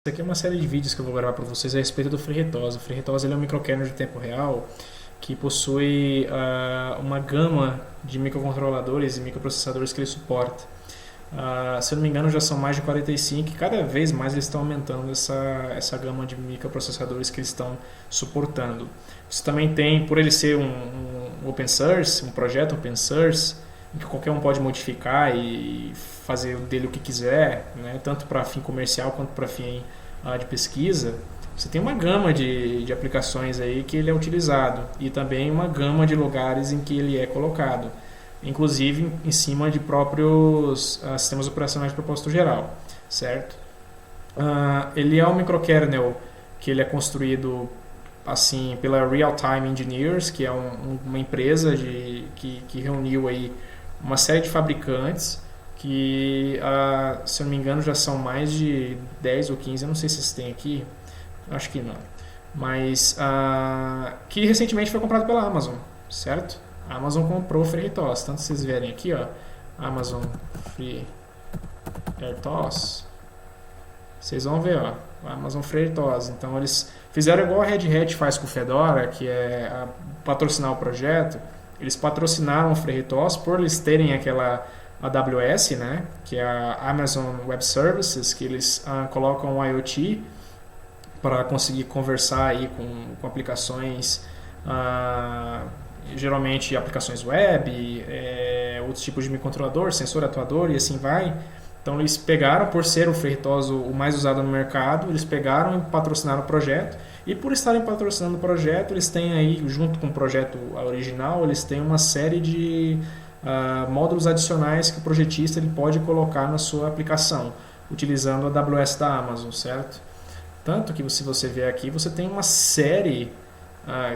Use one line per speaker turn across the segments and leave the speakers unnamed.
aqui é uma série de vídeos que eu vou gravar para vocês a respeito do FreeRTOS. O FreeRTOS ele é um microkernel de tempo real que possui uma gama de microcontroladores e microprocessadores que ele suporta. Se eu não me engano, já são mais de 45 e cada vez mais eles estão aumentando essa gama de microprocessadores que eles estão suportando. Você também tem, por ele ser um open source, um projeto open source, em que qualquer um pode modificar e fazer dele o que quiser, né? Tanto para fim comercial quanto para fim de pesquisa. Você tem uma gama de aplicações aí que ele é utilizado e também uma gama de lugares em que ele é colocado, inclusive em cima de próprios sistemas operacionais de propósito geral, certo? Ele é um microkernel que ele é construído assim pela Real Time Engineers, que é uma empresa que reuniu aí uma série de fabricantes que, se eu não me engano, já são mais de 10 ou 15, eu não sei se vocês têm aqui, acho que não, mas que recentemente foi comprado pela Amazon, certo? A Amazon comprou o FreeRTOS, tanto vocês verem aqui, ó, Amazon FreeRTOS, vocês vão ver, ó, a Amazon FreeRTOS. Então eles fizeram igual a Red Hat faz com o Fedora, que é patrocinar o projeto. Eles patrocinaram o FreeRTOS por eles terem aquela AWS, né, que é a Amazon Web Services, que eles colocam o IoT para conseguir conversar aí com aplicações, geralmente aplicações web, outros tipos de microcontrolador, sensor atuador e assim vai. Então eles pegaram, por ser o FreeRTOS o mais usado no mercado, eles pegaram e patrocinaram o projeto. E por estarem patrocinando o projeto, eles têm aí, junto com o projeto original, eles têm uma série de módulos adicionais que o projetista ele pode colocar na sua aplicação, utilizando a AWS da Amazon, certo? Tanto que se você ver aqui, você tem uma série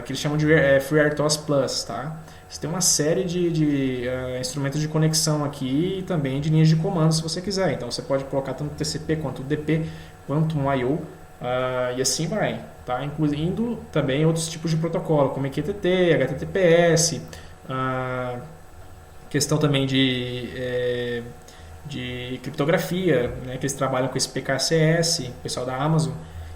que eles chamam de FreeRTOS Plus, tá? Você tem uma série de instrumentos de conexão aqui e também de linhas de comando se você quiser. Então você pode colocar tanto TCP quanto DP, quanto um I/O e assim vai, tá? Incluindo também outros tipos de protocolo, como MQTT, HTTPS, questão também de criptografia, né, que eles trabalham com esse PKCS, o pessoal da Amazon.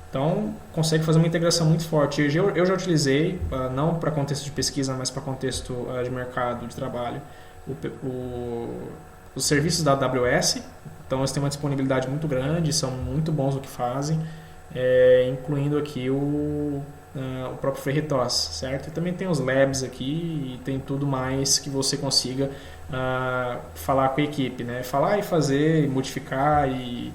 Então, consegue fazer uma integração muito forte. Eu já utilizei, não para contexto de pesquisa, mas para contexto de mercado, de trabalho, os serviços da AWS. Então, eles têm uma disponibilidade muito grande, são muito bons no que fazem, incluindo aqui o próprio FreeRTOS, certo? E também tem os labs aqui e tem tudo mais que você consiga falar com a equipe, né? Falar e fazer, modificar e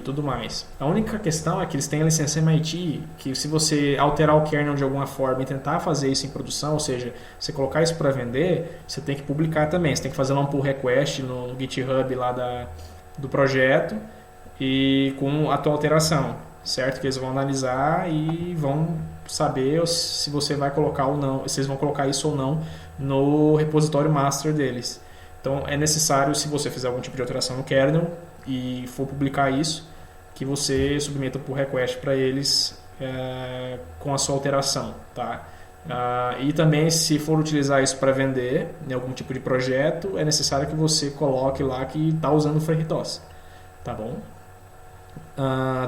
tudo mais. A única questão é que eles têm a licença MIT, que se você alterar o kernel de alguma forma e tentar fazer isso em produção, ou seja, você colocar isso para vender, você tem que publicar também. Você tem que fazer lá um pull request no GitHub lá do projeto e com a tua alteração, certo? Que eles vão analisar e vão saber se você vai colocar ou não, se eles vão colocar isso ou não no repositório master deles. Então é necessário, se você fizer algum tipo de alteração no kernel e for publicar isso, que você submeta por request para eles com a sua alteração, tá? E também, se for utilizar isso para vender em algum tipo de projeto, é necessário que você coloque lá que está usando o FreeRTOS, tá bom?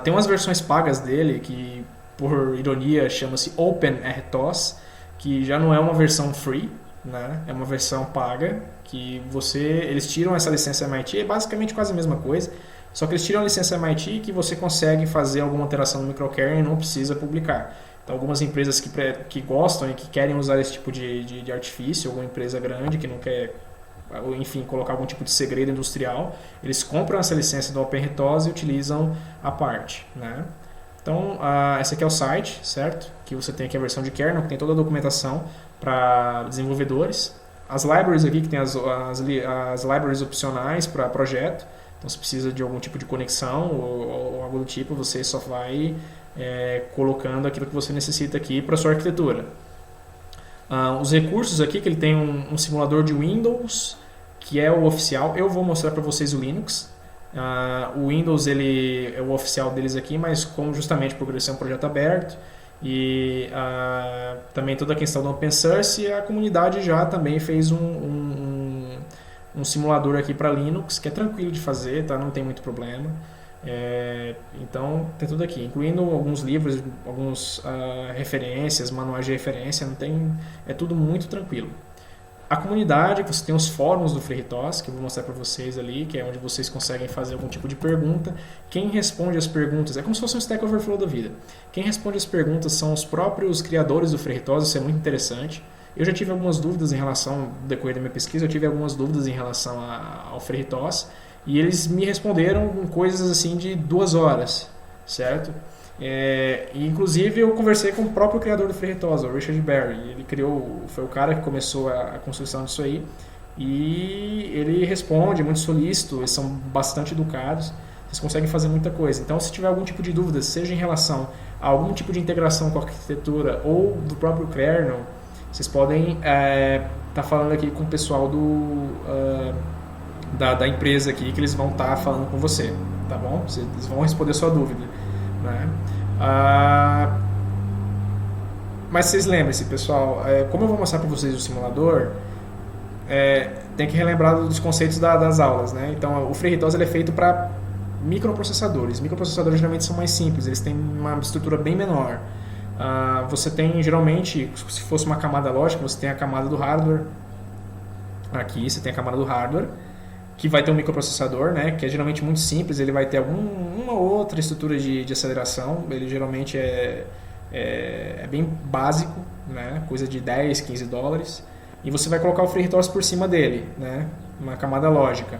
Tem umas versões pagas dele que, por ironia, chama-se OpenRTOS, que já não é uma versão free, né? É uma versão paga que eles tiram essa licença MIT, é basicamente quase a mesma coisa, só que eles tiram a licença MIT que você consegue fazer alguma alteração no microkernel e não precisa publicar. Então, algumas empresas que gostam e que querem usar esse tipo de artifício, alguma empresa grande que não quer, enfim, colocar algum tipo de segredo industrial, eles compram essa licença do OpenRTOS e utilizam a parte, né? Então, esse aqui é o site, certo? Que você tem aqui a versão de kernel, que tem toda a documentação para desenvolvedores. As libraries aqui, que tem as libraries opcionais para projeto. Então, se precisa de algum tipo de conexão ou algo do tipo, você só vai colocando aquilo que você necessita aqui para sua arquitetura. Os recursos aqui, que ele tem um simulador de Windows, que é o oficial. Eu vou mostrar para vocês o Linux. O Windows ele é o oficial deles aqui, mas como justamente por ser um projeto aberto e também toda a questão do open source, a comunidade já também fez um simulador aqui para Linux, que é tranquilo de fazer, tá? Não tem muito problema. Então tem tudo aqui, incluindo alguns livros, algumas referências, manuais de referência, não tem, é tudo muito tranquilo. A comunidade, você tem os fóruns do FreeRTOS, que eu vou mostrar para vocês ali, que é onde vocês conseguem fazer algum tipo de pergunta. Quem responde as perguntas, é como se fosse um Stack Overflow da vida. Quem responde as perguntas são os próprios criadores do FreeRTOS, isso é muito interessante. Eu já tive algumas dúvidas em relação, no decorrer da minha pesquisa, eu tive algumas dúvidas em relação ao FreeRTOS, e eles me responderam com coisas assim de 2 horas, certo? E inclusive eu conversei com o próprio criador do FreeRTOS, o Richard Berry. Ele foi o cara que começou a construção disso aí, e ele responde, é muito solícito, eles são bastante educados, vocês conseguem fazer muita coisa. Então, se tiver algum tipo de dúvida, seja em relação a algum tipo de integração com a arquitetura ou do próprio kernel, vocês podem estar falando aqui com o pessoal da empresa aqui, que eles vão estar falando com você, tá bom? Eles vão responder a sua dúvida, né? Mas vocês lembrem-se, pessoal, como eu vou mostrar para vocês o simulador, tem que relembrar dos conceitos das aulas, né? Então, o FreeRTOS ele é feito para microprocessadores. Microprocessadores geralmente são mais simples, eles têm uma estrutura bem menor. Você tem, geralmente, se fosse uma camada lógica, você tem a camada do hardware. Aqui você tem a camada do hardware, que vai ter um microprocessador, né, que é geralmente muito simples, ele vai ter uma outra estrutura de aceleração, ele geralmente é bem básico, né, coisa de 10, 15 dólares, e você vai colocar o FreeRTOS por cima dele, né, uma camada lógica.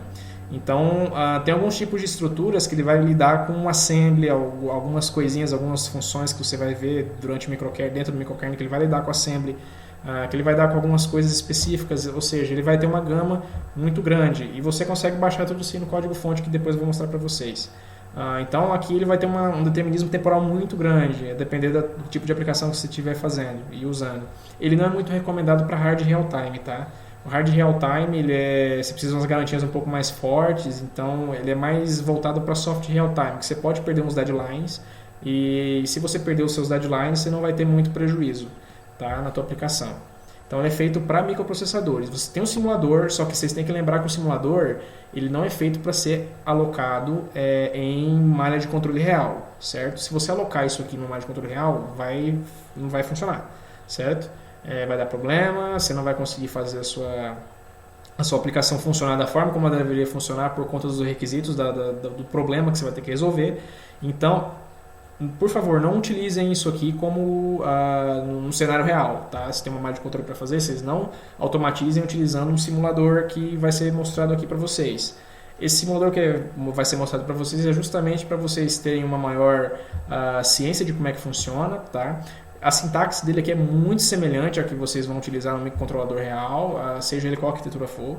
Então, tem alguns tipos de estruturas que ele vai lidar com assembly, algumas coisinhas, algumas funções que você vai ver durante o microkernel, dentro do microkernel, que ele vai lidar com assembly, que ele vai dar com algumas coisas específicas, ou seja, ele vai ter uma gama muito grande e você consegue baixar tudo isso no código-fonte que depois eu vou mostrar para vocês. Então aqui ele vai ter um determinismo temporal muito grande, a depender do tipo de aplicação que você estiver fazendo e usando. Ele não é muito recomendado para hard real-time, tá? O hard real-time, você precisa de umas garantias um pouco mais fortes, então ele é mais voltado para soft real-time, que você pode perder uns deadlines e se você perder os seus deadlines, você não vai ter muito prejuízo, tá, na tua aplicação. Então ele é feito para microprocessadores. Você tem um simulador, só que vocês têm que lembrar que o simulador ele não é feito para ser alocado em malha de controle real, certo? Se você alocar isso aqui numa malha de controle real, não vai funcionar, certo? Vai dar problema, você não vai conseguir fazer a sua aplicação funcionar da forma como ela deveria funcionar por conta dos requisitos do problema que você vai ter que resolver. Então, por favor, não utilizem isso aqui como no cenário real, tá? Se tem uma malha de controle para fazer, vocês não automatizem utilizando um simulador que vai ser mostrado aqui para vocês. Esse simulador que vai ser mostrado para vocês é justamente para vocês terem uma maior ciência de como é que funciona, tá? A sintaxe dele aqui é muito semelhante à que vocês vão utilizar no microcontrolador real, seja ele qual arquitetura for.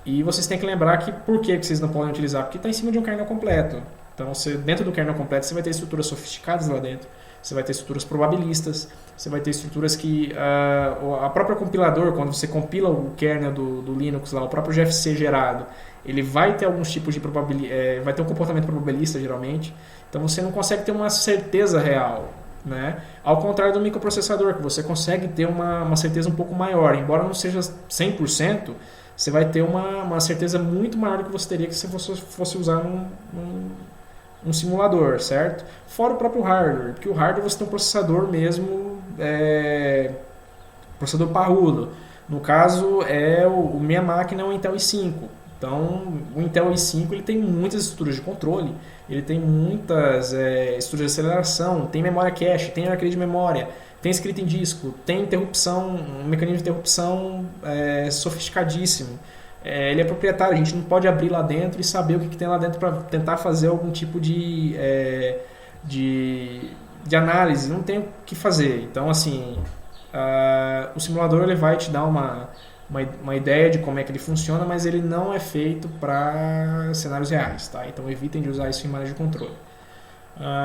E vocês têm que lembrar que por que vocês não podem utilizar? Porque está em cima de um kernel completo. Então, dentro do kernel completo, você vai ter estruturas sofisticadas lá dentro. Você vai ter estruturas probabilistas. Você vai ter estruturas que a própria compilador, quando você compila o kernel do Linux, lá, o próprio GFC gerado, ele vai ter alguns tipos de probabilidade, vai ter um comportamento probabilista, geralmente. Então, você não consegue ter uma certeza real, né? Ao contrário do microprocessador, que você consegue ter uma certeza um pouco maior. Embora não seja 100%, você vai ter uma certeza muito maior do que você teria que se você fosse usar um simulador, certo? Fora o próprio hardware, porque o hardware você tem um processador mesmo, processador parrudo. No caso, minha máquina é um Intel i5. Então, o Intel i5 ele tem muitas estruturas de controle, ele tem muitas estruturas de aceleração, tem memória cache, tem arcade de memória, tem escrita em disco, tem interrupção, um mecanismo de interrupção sofisticadíssimo. Ele é proprietário, a gente não pode abrir lá dentro e saber o que tem lá dentro para tentar fazer algum tipo de análise, não tem o que fazer. Então, assim, o simulador ele vai te dar uma ideia de como é que ele funciona, mas ele não é feito para cenários reais, tá? Então evitem de usar isso em malha de controle.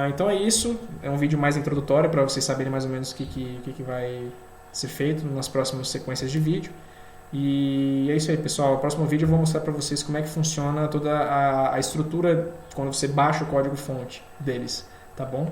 Então é isso, é um vídeo mais introdutório para vocês saberem mais ou menos o que vai ser feito nas próximas sequências de vídeo. E é isso aí, pessoal. No próximo vídeo eu vou mostrar para vocês como é que funciona toda a estrutura quando você baixa o código fonte deles, tá bom?